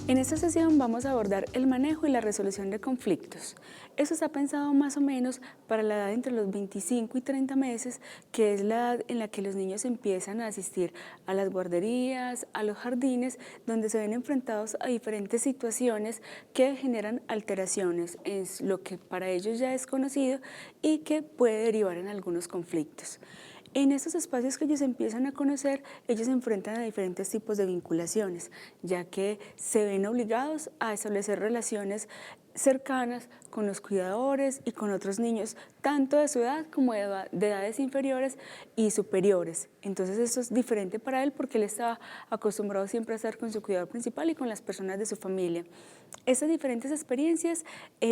En esta sesión vamos a abordar el manejo y la resolución de conflictos. Eso está pensado más o menos para la edad entre los 25 y 30 meses, que es la edad en la que los niños empiezan a asistir a las guarderías, a los jardines, donde se ven enfrentados a diferentes situaciones que generan alteraciones en lo que para ellos ya es conocido y que puede derivar en algunos conflictos. En estos espacios que ellos empiezan a conocer, ellos se enfrentan a diferentes tipos de vinculaciones, ya que se ven obligados a establecer relaciones cercanas con los cuidadores y con otros niños, tanto de su edad como de edades inferiores y superiores. Entonces esto es diferente para él porque él estaba acostumbrado siempre a estar con su cuidador principal y con las personas de su familia. Estas diferentes experiencias,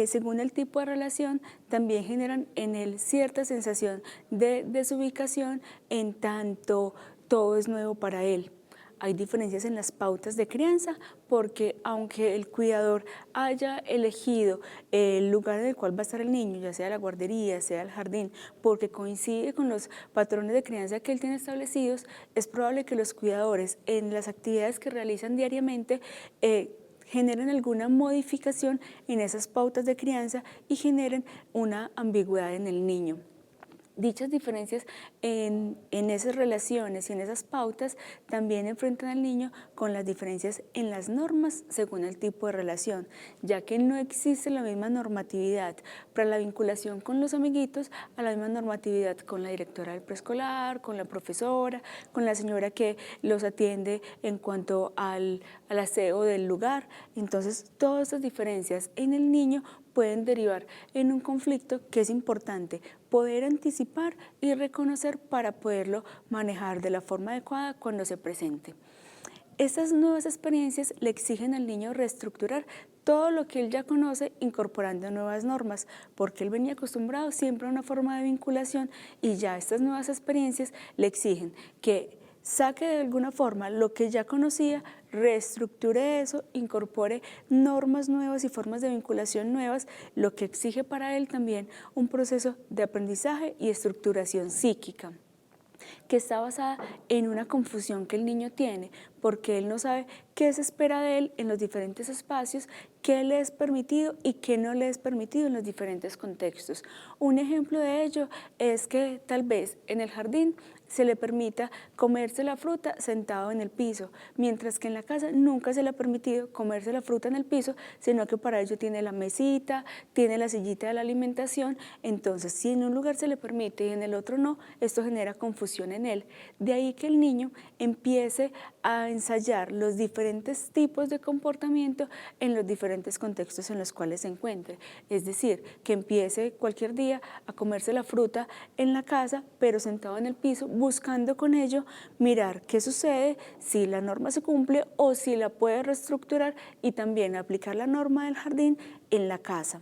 según el tipo de relación, también generan en él cierta sensación de desubicación en tanto todo es nuevo para él. Hay diferencias en las pautas de crianza porque aunque el cuidador haya elegido el lugar en el cual va a estar el niño, ya sea la guardería, sea el jardín, porque coincide con los patrones de crianza que él tiene establecidos, es probable que los cuidadores en las actividades que realizan diariamente generen alguna modificación en esas pautas de crianza y generen una ambigüedad en el niño. Dichas diferencias en esas relaciones y en esas pautas también enfrentan al niño con las diferencias en las normas según el tipo de relación, ya que no existe la misma normatividad para la vinculación con los amiguitos a la misma normatividad con la directora del preescolar, con la profesora, con la señora que los atiende en cuanto al aseo del lugar. Entonces, todas estas diferencias en el niño pueden derivar en un conflicto que es importante poder anticipar y reconocer para poderlo manejar de la forma adecuada cuando se presente. Estas nuevas experiencias le exigen al niño reestructurar todo lo que él ya conoce incorporando nuevas normas, porque él venía acostumbrado siempre a una forma de vinculación y ya estas nuevas experiencias le exigen que saque de alguna forma lo que ya conocía, reestructure eso, incorpore normas nuevas y formas de vinculación nuevas, lo que exige para él también un proceso de aprendizaje y estructuración psíquica, que está basada en una confusión que el niño tiene, porque él no sabe qué se espera de él en los diferentes espacios, qué le es permitido y qué no le es permitido en los diferentes contextos. Un ejemplo de ello es que tal vez en el jardín se le permita comerse la fruta sentado en el piso, mientras que en la casa nunca se le ha permitido comerse la fruta en el piso, sino que para ello tiene la mesita, tiene la sillita de la alimentación. Entonces, si en un lugar se le permite y en el otro no, esto genera confusión en él. De ahí que el niño empiece a ensayar los diferentes tipos de comportamiento en los diferentes contextos en los cuales se encuentre. Es decir, que empiece cualquier día a comerse la fruta en la casa, pero sentado en el piso, buscando con ello mirar qué sucede, si la norma se cumple o si la puede reestructurar y también aplicar la norma del jardín en la casa.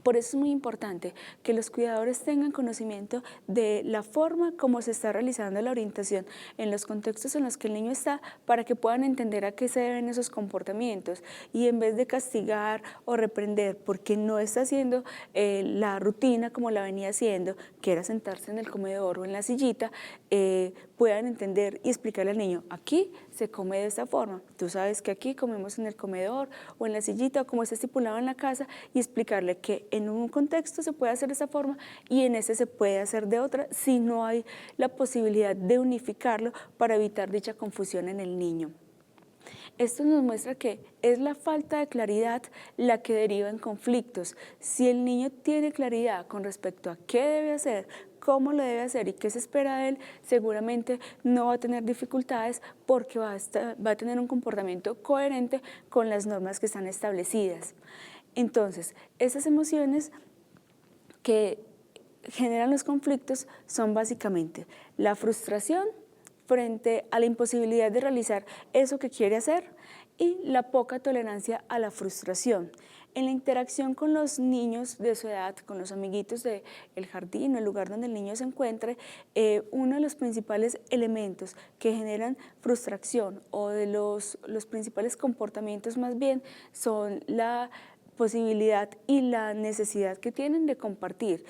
Por eso es muy importante que los cuidadores tengan conocimiento de la forma como se está realizando la orientación en los contextos en los que el niño está, para que puedan entender a qué se deben esos comportamientos y en vez de castigar o reprender porque no está haciendo la rutina como la venía haciendo, que era sentarse en el comedor o en la sillita, puedan entender y explicarle al niño: aquí se come de esta forma, tú sabes que aquí comemos en el comedor o en la sillita o como está estipulado en la casa, y explicarle que en un contexto se puede hacer de esa forma y en ese se puede hacer de otra si no hay la posibilidad de unificarlo para evitar dicha confusión en el niño. Esto nos muestra que es la falta de claridad la que deriva en conflictos. Si el niño tiene claridad con respecto a qué debe hacer, cómo lo debe hacer y qué se espera de él, seguramente no va a tener dificultades porque va a tener un comportamiento coherente con las normas que están establecidas. Entonces, esas emociones que generan los conflictos son básicamente la frustración frente a la imposibilidad de realizar eso que quiere hacer y la poca tolerancia a la frustración. En la interacción con los niños de su edad, con los amiguitos del jardín o el lugar donde el niño se encuentre, uno de los principales elementos que generan frustración o de los principales comportamientos más bien son posibilidad y la necesidad que tienen de compartir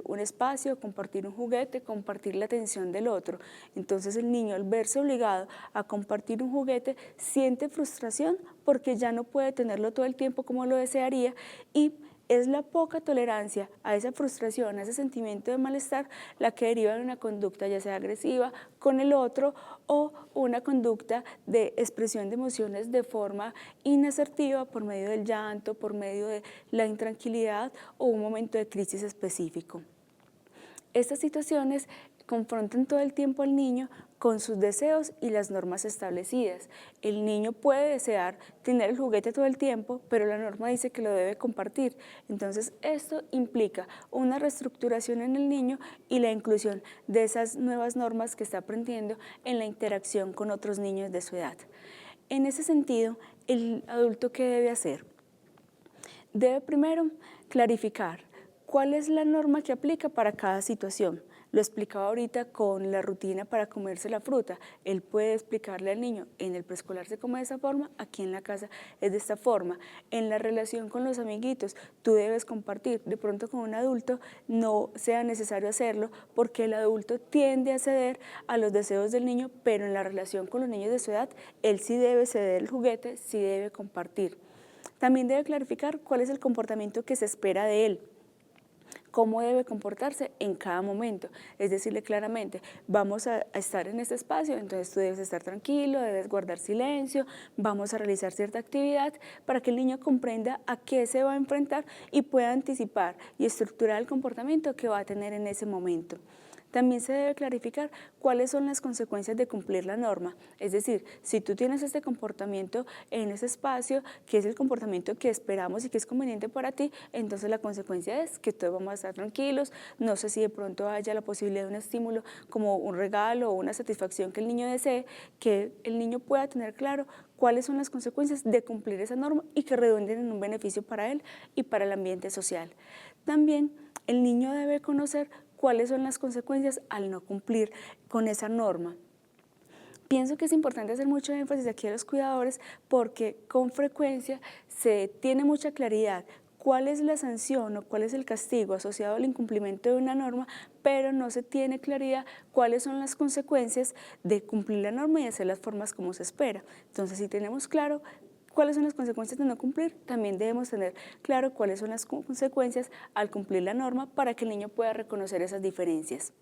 un espacio, compartir un juguete, compartir la atención del otro. Entonces el niño, al verse obligado a compartir un juguete, siente frustración porque ya no puede tenerlo todo el tiempo como lo desearía, y es la poca tolerancia a esa frustración, a ese sentimiento de malestar, la que deriva en una conducta ya sea agresiva con el otro o una conducta de expresión de emociones de forma inasertiva por medio del llanto, por medio de la intranquilidad o un momento de crisis específico. Estas situaciones confrontan todo el tiempo al niño con sus deseos y las normas establecidas. El niño puede desear tener el juguete todo el tiempo, pero la norma dice que lo debe compartir. Entonces, esto implica una reestructuración en el niño y la inclusión de esas nuevas normas que está aprendiendo en la interacción con otros niños de su edad. En ese sentido, el adulto, ¿qué debe hacer? Debe primero clarificar cuál es la norma que aplica para cada situación. Lo explicaba ahorita con la rutina para comerse la fruta. Él puede explicarle al niño, en el preescolar se come de esa forma, aquí en la casa es de esta forma. En la relación con los amiguitos, tú debes compartir. De pronto con un adulto no sea necesario hacerlo porque el adulto tiende a ceder a los deseos del niño, pero en la relación con los niños de su edad, él sí debe ceder el juguete, sí debe compartir. También debe clarificar cuál es el comportamiento que se espera de él, cómo debe comportarse en cada momento. Es decirle claramente, vamos a estar en este espacio, entonces tú debes estar tranquilo, debes guardar silencio, vamos a realizar cierta actividad para que el niño comprenda a qué se va a enfrentar y pueda anticipar y estructurar el comportamiento que va a tener en ese momento. También se debe clarificar cuáles son las consecuencias de cumplir la norma. Es decir, si tú tienes este comportamiento en ese espacio, que es el comportamiento que esperamos y que es conveniente para ti, entonces la consecuencia es que todos vamos a estar tranquilos. No sé si de pronto haya la posibilidad de un estímulo como un regalo o una satisfacción que el niño desee, que el niño pueda tener claro cuáles son las consecuencias de cumplir esa norma y que redunden en un beneficio para él y para el ambiente social. También el niño debe conocer cuáles son las consecuencias al no cumplir con esa norma. Pienso que es importante hacer mucho énfasis aquí a los cuidadores porque con frecuencia se tiene mucha claridad cuál es la sanción o cuál es el castigo asociado al incumplimiento de una norma, pero no se tiene claridad cuáles son las consecuencias de cumplir la norma y hacer las formas como se espera. Entonces, si tenemos claro cuáles son las consecuencias de no cumplir, también debemos tener claro cuáles son las consecuencias al cumplir la norma para que el niño pueda reconocer esas diferencias.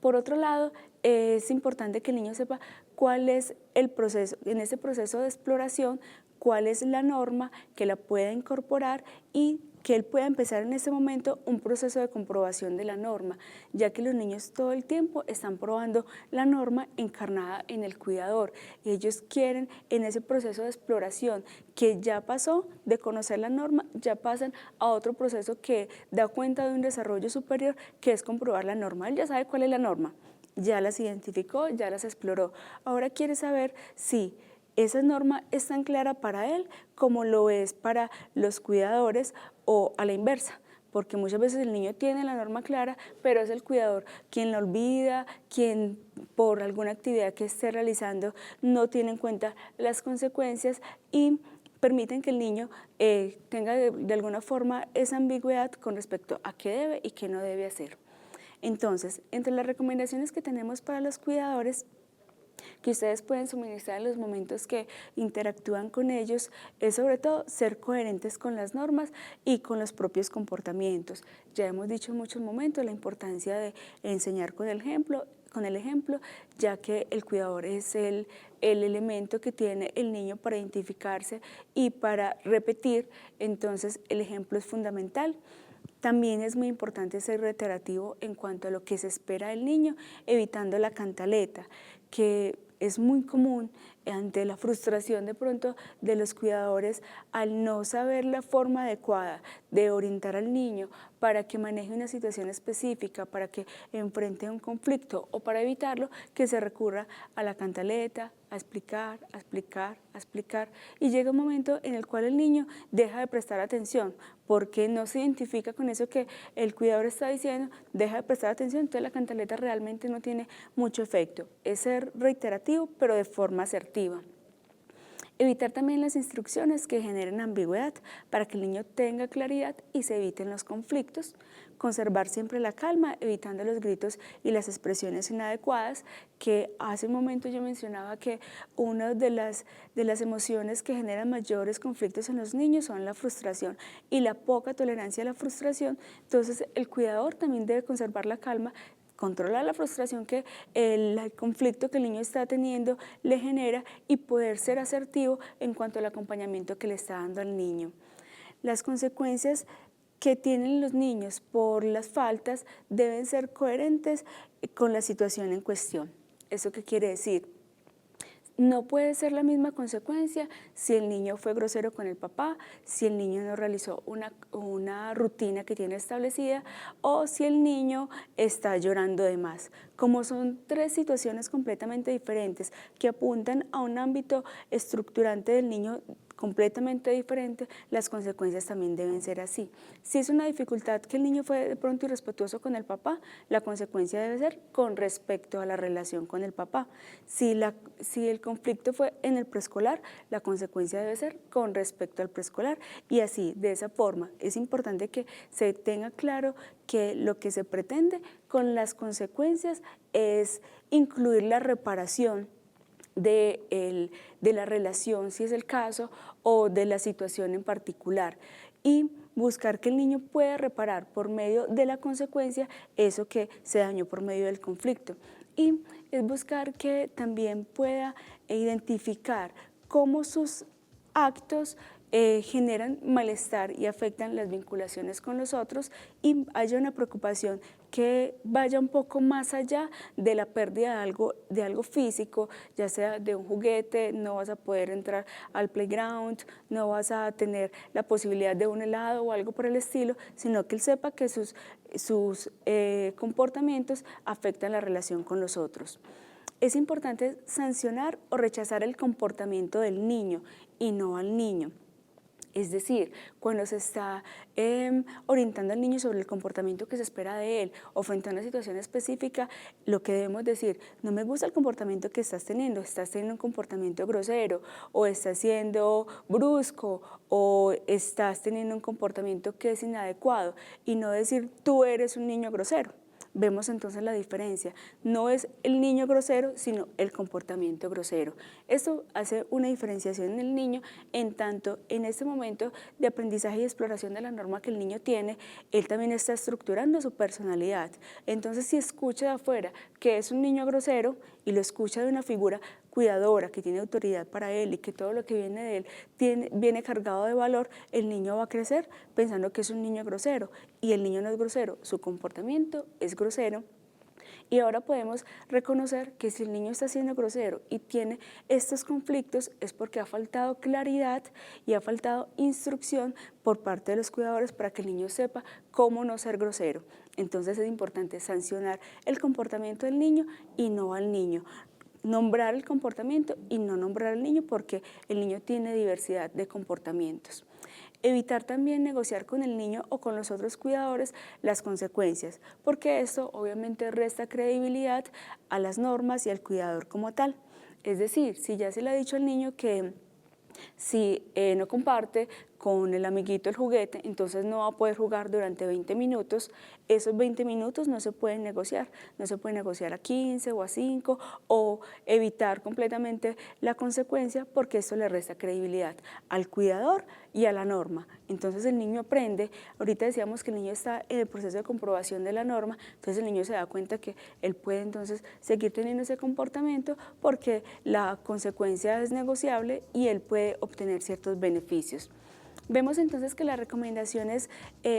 Por otro lado, es importante que el niño sepa cuál es el proceso, en ese proceso de exploración, cuál es la norma que la pueda incorporar y que él pueda empezar en ese momento un proceso de comprobación de la norma, ya que los niños todo el tiempo están probando la norma encarnada en el cuidador. Ellos quieren en ese proceso de exploración que ya pasó de conocer la norma, ya pasan a otro proceso que da cuenta de un desarrollo superior, que es comprobar la norma. Él ya sabe cuál es la norma, ya las identificó, ya las exploró. Ahora quiere saber si esa norma es tan clara para él como lo es para los cuidadores o a la inversa, porque muchas veces el niño tiene la norma clara, pero es el cuidador quien la olvida, quien por alguna actividad que esté realizando no tiene en cuenta las consecuencias y permiten que el niño tenga de alguna forma esa ambigüedad con respecto a qué debe y qué no debe hacer. Entonces, entre las recomendaciones que tenemos para los cuidadores, que ustedes pueden suministrar en los momentos que interactúan con ellos, es sobre todo ser coherentes con las normas y con los propios comportamientos. Ya hemos dicho en muchos momentos la importancia de enseñar con el ejemplo, ya que el cuidador es el elemento que tiene el niño para identificarse y para repetir, entonces el ejemplo es fundamental. También es muy importante ser reiterativo en cuanto a lo que se espera del niño, evitando la cantaleta, que es muy común ante la frustración de pronto de los cuidadores al no saber la forma adecuada de orientar al niño para que maneje una situación específica, para que enfrente un conflicto o para evitarlo, que se recurra a la cantaleta, a explicar, a explicar, a explicar, y llega un momento en el cual el niño deja de prestar atención porque no se identifica con eso que el cuidador está diciendo, deja de prestar atención, entonces la cantaleta realmente no tiene mucho efecto. Es ser reiterativo, pero de forma asertiva. Evitar también las instrucciones que generen ambigüedad para que el niño tenga claridad y se eviten los conflictos. Conservar siempre la calma, evitando los gritos y las expresiones inadecuadas, que hace un momento yo mencionaba que una de las emociones que generan mayores conflictos en los niños son la frustración y la poca tolerancia a la frustración. Entonces el cuidador también debe conservar la calma, controlar la frustración que el conflicto que el niño está teniendo le genera y poder ser asertivo en cuanto al acompañamiento que le está dando al niño. Las consecuencias que tienen los niños por las faltas deben ser coherentes con la situación en cuestión. ¿Eso qué quiere decir? No puede ser la misma consecuencia si el niño fue grosero con el papá, si el niño no realizó una rutina que tiene establecida o si el niño está llorando de más. Como son tres situaciones completamente diferentes que apuntan a un ámbito estructurante del niño completamente diferente, las consecuencias también deben ser así. Si es una dificultad que el niño fue de pronto irrespetuoso con el papá, la consecuencia debe ser con respecto a la relación con el papá. Si el conflicto fue en el preescolar, la consecuencia debe ser con respecto al preescolar y así, de esa forma. Es importante que se tenga claro que lo que se pretende con las consecuencias es incluir la reparación de la relación, si es el caso, o de la situación en particular, y buscar que el niño pueda reparar por medio de la consecuencia eso que se dañó por medio del conflicto. Y es buscar que también pueda identificar cómo sus actos generan malestar y afectan las vinculaciones con los otros y haya una preocupación que vaya un poco más allá de la pérdida de algo físico, ya sea de un juguete, no vas a poder entrar al playground, no vas a tener la posibilidad de un helado o algo por el estilo, sino que él sepa que sus comportamientos afectan la relación con los otros. Es importante sancionar o rechazar el comportamiento del niño y no al niño. Es decir, cuando se está orientando al niño sobre el comportamiento que se espera de él o frente a una situación específica, lo que debemos decir, no me gusta el comportamiento que estás teniendo un comportamiento grosero o estás siendo brusco o estás teniendo un comportamiento que es inadecuado y no decir tú eres un niño grosero. Vemos entonces la diferencia, no es el niño grosero, sino el comportamiento grosero. Esto hace una diferenciación en el niño, en tanto en este momento de aprendizaje y exploración de la norma que el niño tiene, él también está estructurando su personalidad. Entonces, si escucha de afuera que es un niño grosero y lo escucha de una figura cuidadora, que tiene autoridad para él y que todo lo que viene de él viene cargado de valor, el niño va a crecer pensando que es un niño grosero y el niño no es grosero, su comportamiento es grosero. Y ahora podemos reconocer que si el niño está siendo grosero y tiene estos conflictos es porque ha faltado claridad y ha faltado instrucción por parte de los cuidadores para que el niño sepa cómo no ser grosero. Entonces es importante sancionar el comportamiento del niño y no al niño. Nombrar el comportamiento y no nombrar al niño porque el niño tiene diversidad de comportamientos. Evitar también negociar con el niño o con los otros cuidadores las consecuencias, porque esto obviamente resta credibilidad a las normas y al cuidador como tal. Es decir, si ya se le ha dicho al niño que si no comparte con el amiguito el juguete, entonces no va a poder jugar durante 20 minutos. Esos 20 minutos no se pueden negociar, no se puede negociar a 15 o a 5 o evitar completamente la consecuencia porque esto le resta credibilidad al cuidador y a la norma. Entonces el niño aprende, ahorita decíamos que el niño está en el proceso de comprobación de la norma, entonces el niño se da cuenta que él puede entonces seguir teniendo ese comportamiento porque la consecuencia es negociable y él puede obtener ciertos beneficios. Vemos entonces que las recomendaciones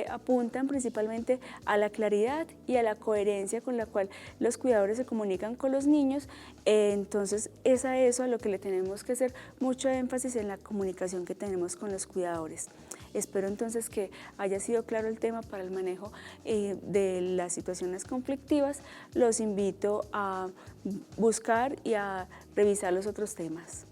apuntan principalmente a la claridad y a la coherencia con la cual los cuidadores se comunican con los niños, entonces es a eso a lo que le tenemos que hacer mucho énfasis en la comunicación que tenemos con los cuidadores. Espero entonces que haya sido claro el tema para el manejo de las situaciones conflictivas. Los invito a buscar y a revisar los otros temas.